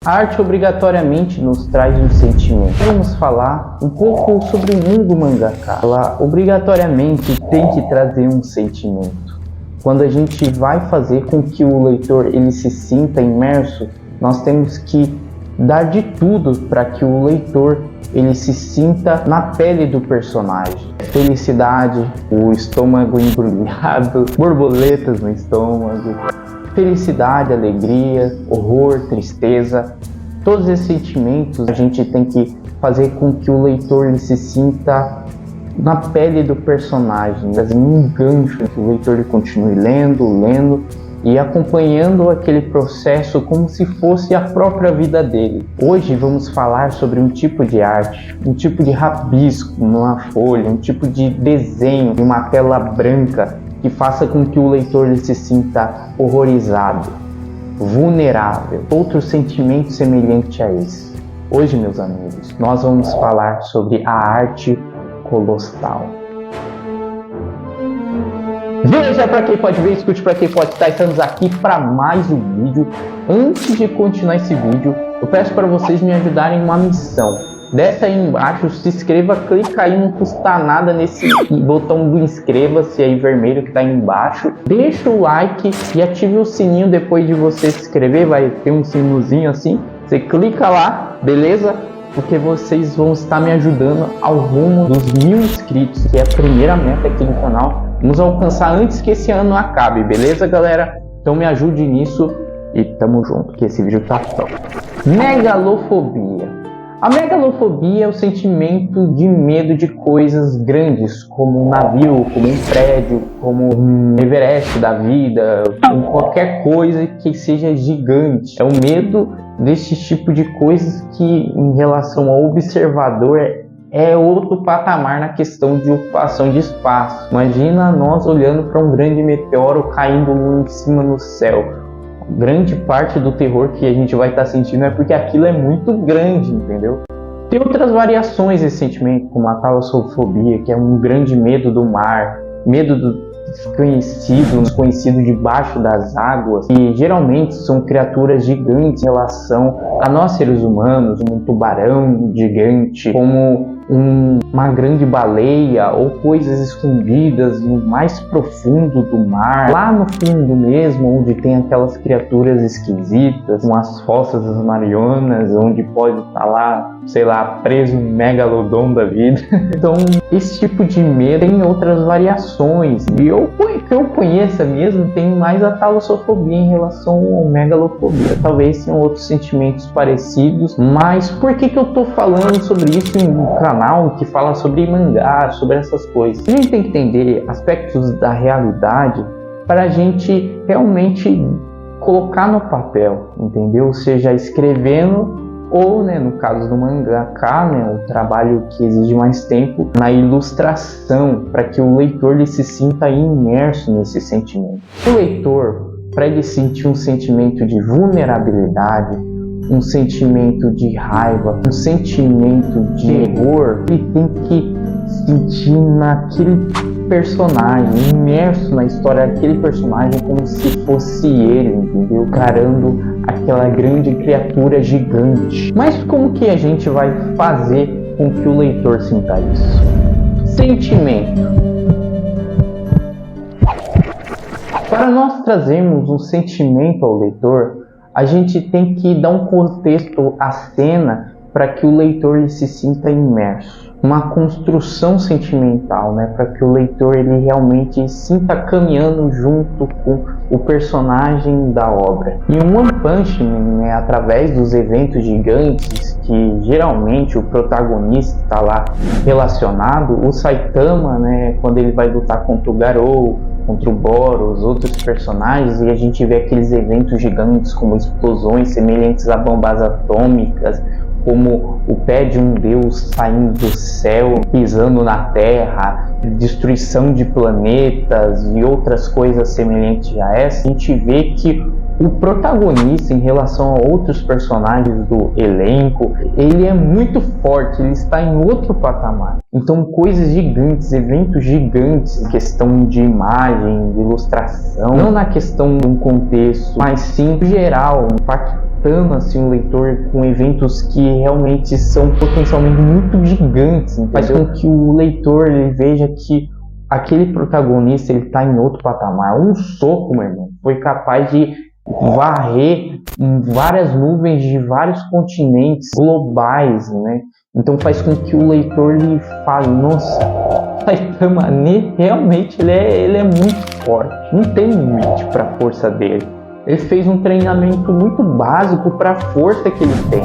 A arte obrigatoriamente nos traz um sentimento. Vamos falar um pouco sobre o mundo mangaka. Ela obrigatoriamente tem que trazer um sentimento. Quando a gente vai fazer com que o leitor ele se sinta imerso, nós temos que dar de tudo para que o leitor ele se sinta na pele do personagem. Felicidade, o estômago embrulhado, borboletas no estômago, felicidade, alegria, horror, tristeza, todos esses sentimentos a gente tem que fazer com que o leitor ele se sinta na pele do personagem, trazendo um gancho que o leitor ele continue lendo e acompanhando aquele processo como se fosse a própria vida dele. Hoje vamos falar sobre um tipo de arte, um tipo de rabisco numa folha, um tipo de desenho em uma tela branca que faça com que o leitor ele se sinta horrorizado, vulnerável, outro sentimento semelhante a esse. Hoje, meus amigos, nós vamos falar sobre a arte colossal. Veja para quem pode ver, escute para quem pode estar. Estamos aqui para mais um vídeo. Antes de continuar esse vídeo, eu peço para vocês me ajudarem em uma missão. Desce aí embaixo, se inscreva, clica aí, não custa nada nesse botão do inscreva-se aí vermelho que está aí embaixo. Deixa o like e ative o sininho depois de você se inscrever, vai ter um sinozinho assim. Você clica lá, beleza? Porque vocês vão estar me ajudando ao rumo dos 1000 inscritos, que é a primeira meta aqui no canal. Vamos alcançar antes que esse ano acabe, beleza, galera? Então me ajude nisso e tamo junto, que esse vídeo tá top. Megalofobia. A megalofobia é o sentimento de medo de coisas grandes, como um navio, como um prédio, como um Everest da vida, como qualquer coisa que seja gigante. É o medo desse tipo de coisas que, em relação ao observador, é outro patamar na questão de ocupação de espaço. Imagina nós olhando para um grande meteoro caindo em cima no céu. Grande parte do terror que a gente vai estar sentindo é porque aquilo é muito grande, entendeu? Tem outras variações desse sentimento, como a talassofobia, que é um grande medo do mar, medo do desconhecido debaixo das águas, e geralmente são criaturas gigantes em relação a nós seres humanos, um tubarão gigante, como uma grande baleia ou coisas escondidas no mais profundo do mar, lá no fundo mesmo, onde tem aquelas criaturas esquisitas, como as fossas das Marianas, onde pode estar lá, sei lá, preso um megalodon da vida. Então, esse tipo de medo tem outras variações, e que eu conheça mesmo, tem mais a talassofobia em relação ao megalofobia. Talvez tenham outros sentimentos parecidos, mas por que eu tô falando sobre isso em um canal que fala sobre mangá, sobre essas coisas? A gente tem que entender aspectos da realidade para a gente realmente colocar no papel, entendeu? Seja escrevendo ou, né, no caso do mangaka, né, o trabalho que exige mais tempo na ilustração, para que o leitor ele se sinta imerso nesse sentimento. O leitor, para ele sentir um sentimento de vulnerabilidade, um sentimento de raiva, um sentimento de terror, ele tem que sentir naquele personagem, imerso na história daquele personagem como se fosse ele, entendeu? Encarando aquela grande criatura gigante. Mas como que a gente vai fazer com que o leitor sinta isso? Sentimento. Para nós trazermos um sentimento ao leitor, a gente tem que dar um contexto à cena para que o leitor se sinta imerso. Uma construção sentimental, né, para que o leitor ele realmente sinta caminhando junto com o personagem da obra. E o One Punch Man, né, através dos eventos gigantes que geralmente o protagonista está lá relacionado, o Saitama, né, quando ele vai lutar contra o Garou, contra o Boros, outros personagens, e a gente vê aqueles eventos gigantes como explosões semelhantes a bombas atômicas, como o pé de um deus saindo do céu, pisando na terra, destruição de planetas e outras coisas semelhantes a essa, a gente vê que o protagonista em relação a outros personagens do elenco, ele é muito forte, ele está em outro patamar. Então coisas gigantes, eventos gigantes, em questão de imagem, de ilustração, não na questão de um contexto, mas sim em geral, confrontando assim o leitor com eventos que realmente são potencialmente muito gigantes, entendeu? Faz com que o leitor ele veja que aquele protagonista ele tá em outro patamar. Um soco, meu irmão, foi capaz de varrer várias nuvens de vários continentes globais, né? Então faz com que o leitor lhe fale, nossa, Saitama realmente ele é muito forte, não tem limite para a força dele. Ele fez um treinamento muito básico para a força que ele tem.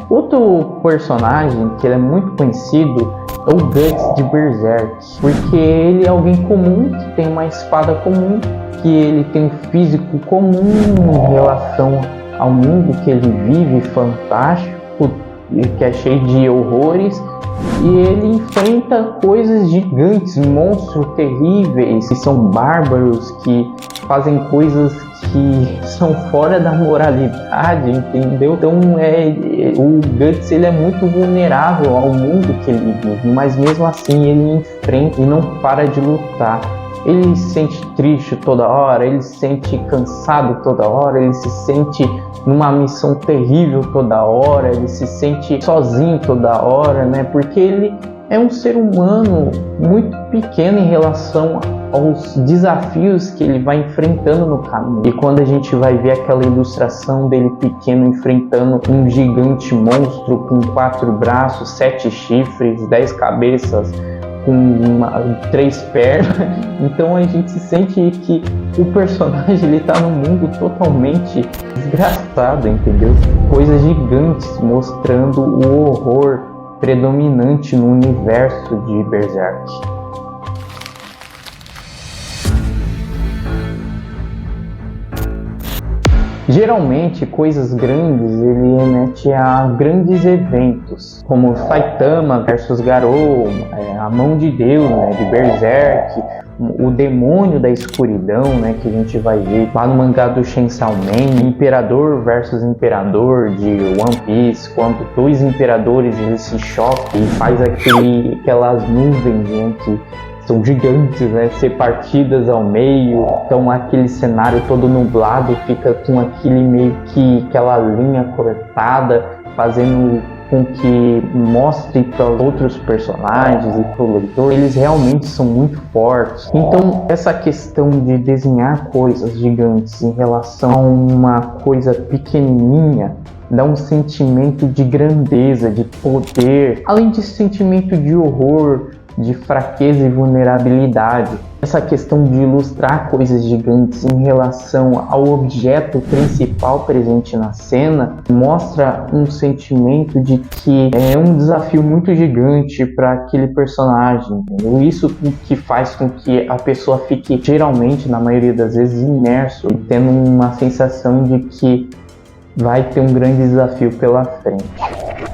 Outro personagem que ele é muito conhecido é o Guts de Berserk, porque ele é alguém comum, que tem uma espada comum, que ele tem um físico comum em relação ao mundo que ele vive, fantástico, que é cheio de horrores, e ele enfrenta coisas gigantes, monstros terríveis, que são bárbaros, que fazem coisas que são fora da moralidade, entendeu? Então o Guts ele é muito vulnerável ao mundo que ele vive, mas mesmo assim ele enfrenta e não para de lutar. Ele se sente triste toda hora, ele se sente cansado toda hora, ele se sente numa missão terrível toda hora, ele se sente sozinho toda hora, né? Porque ele é um ser humano muito pequeno em relação aos desafios que ele vai enfrentando no caminho. E quando a gente vai ver aquela ilustração dele pequeno enfrentando um gigante monstro com 4 braços, 7 chifres, 10 cabeças, com 3 pernas, então a gente sente que o personagem ele tá num mundo totalmente desgraçado, entendeu? Coisas gigantes mostrando o horror predominante no universo de Berserk. Geralmente, coisas grandes ele remete a grandes eventos, como Saitama versus Garou, a Mão de Deus, né, de Berserk, o Demônio da Escuridão, né, que a gente vai ver lá no mangá do Chainsaw Man, Imperador versus Imperador de One Piece, quando 2 imperadores eles se chocam e faz aquelas nuvens, né, que são gigantes, né, ser partidas ao meio, então aquele cenário todo nublado fica com aquele meio que aquela linha cortada, fazendo com que mostre para os outros personagens e para o leitor, eles realmente são muito fortes. Então essa questão de desenhar coisas gigantes em relação a uma coisa pequenininha dá um sentimento de grandeza, de poder, além de sentimento de horror, de fraqueza e vulnerabilidade. Essa questão de ilustrar coisas gigantes em relação ao objeto principal presente na cena mostra um sentimento de que é um desafio muito gigante para aquele personagem, entendeu? Isso que faz com que a pessoa fique, geralmente, na maioria das vezes, imerso e tendo uma sensação de que vai ter um grande desafio pela frente.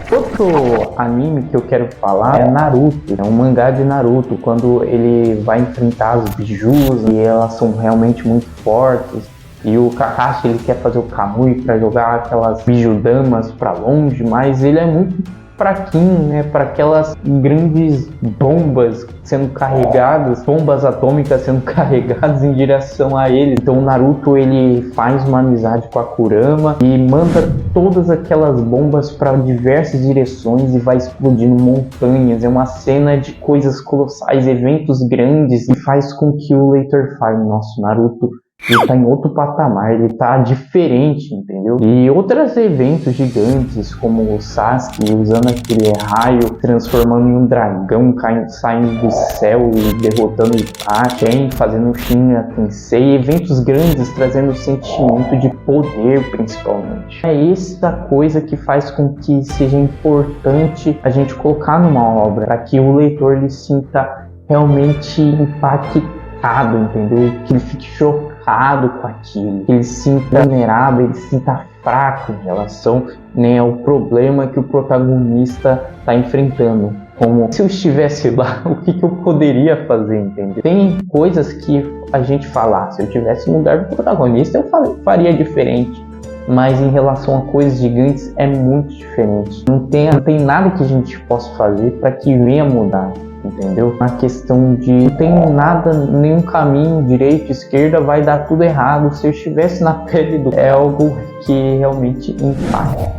Outro anime que eu quero falar é Naruto, é um mangá de Naruto, quando ele vai enfrentar as bijus e elas são realmente muito fortes, e o Kakashi ele quer fazer o Kamui para jogar aquelas bijudamas para longe, mas ele é muito fraquinho, né, para aquelas grandes bombas sendo carregadas, bombas atômicas sendo carregadas em direção a ele. Então o Naruto ele faz uma amizade com a Kurama e manda todas aquelas bombas para diversas direções e vai explodindo montanhas. É uma cena de coisas colossais, eventos grandes, e faz com que o leitor fale, nossa, Naruto ele tá em outro patamar, ele tá diferente, entendeu? E outros eventos gigantes, como o Sasuke usando aquele raio, transformando em um dragão, saindo do céu e derrotando o Itachi, fazendo o Shinra Tensei, eventos grandes trazendo sentimento de poder, principalmente. É essa coisa que faz com que seja importante a gente colocar numa obra, para que o leitor ele sinta realmente impactado, entendeu? Que ele fique chocado com aquilo, que ele se sinta vulnerável, ele se sinta fraco em relação, né, ao problema que o protagonista está enfrentando. Como se eu estivesse lá, o que eu poderia fazer, entendeu? Tem coisas que a gente fala, se eu tivesse no lugar do protagonista, eu faria diferente. Mas em relação a coisas gigantes é muito diferente. Não tem nada que a gente possa fazer para que venha mudar. entendeu? Na questão de não tem nada, nenhum caminho, direita, esquerda, vai dar tudo errado. Se eu estivesse na pele do... É algo que realmente impacta.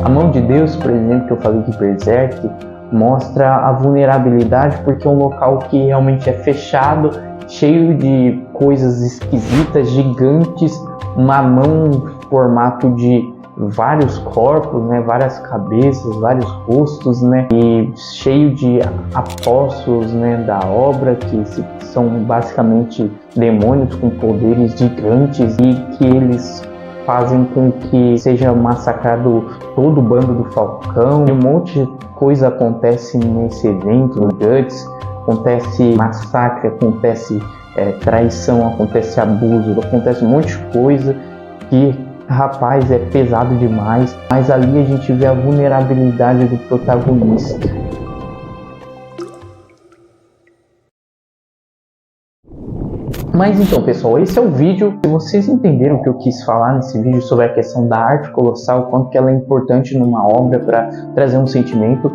A mão de Deus, por exemplo, que eu falei de Berserk, mostra a vulnerabilidade porque é um local que realmente é fechado, cheio de coisas esquisitas, gigantes, uma mão em formato de vários corpos, né, várias cabeças, vários rostos, né, e cheio de apóstolos, né, da obra, que são basicamente demônios com poderes gigantes e que eles fazem com que seja massacrado todo o bando do Falcão. E um monte de coisa acontece nesse evento, no Guts. Acontece massacre, acontece traição, acontece abuso, acontece um monte de coisa que, rapaz, é pesado demais. Mas ali a gente vê a vulnerabilidade do protagonista. Mas então, pessoal, esse é o vídeo. Se vocês entenderam o que eu quis falar nesse vídeo sobre a questão da arte colossal, quanto que ela é importante numa obra para trazer um sentimento,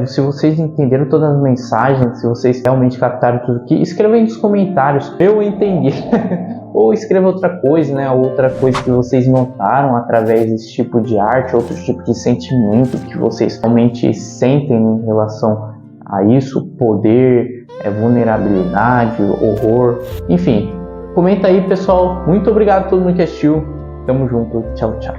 se vocês entenderam todas as mensagens, se vocês realmente captaram tudo aqui, escreva aí nos comentários, eu entendi. Ou escreva outra coisa, né? Outra coisa que vocês notaram através desse tipo de arte, outro tipo de sentimento que vocês realmente sentem em relação a isso, poder, vulnerabilidade, horror, enfim. Comenta aí, pessoal. Muito obrigado a todo mundo que assistiu. Tamo junto. Tchau, tchau.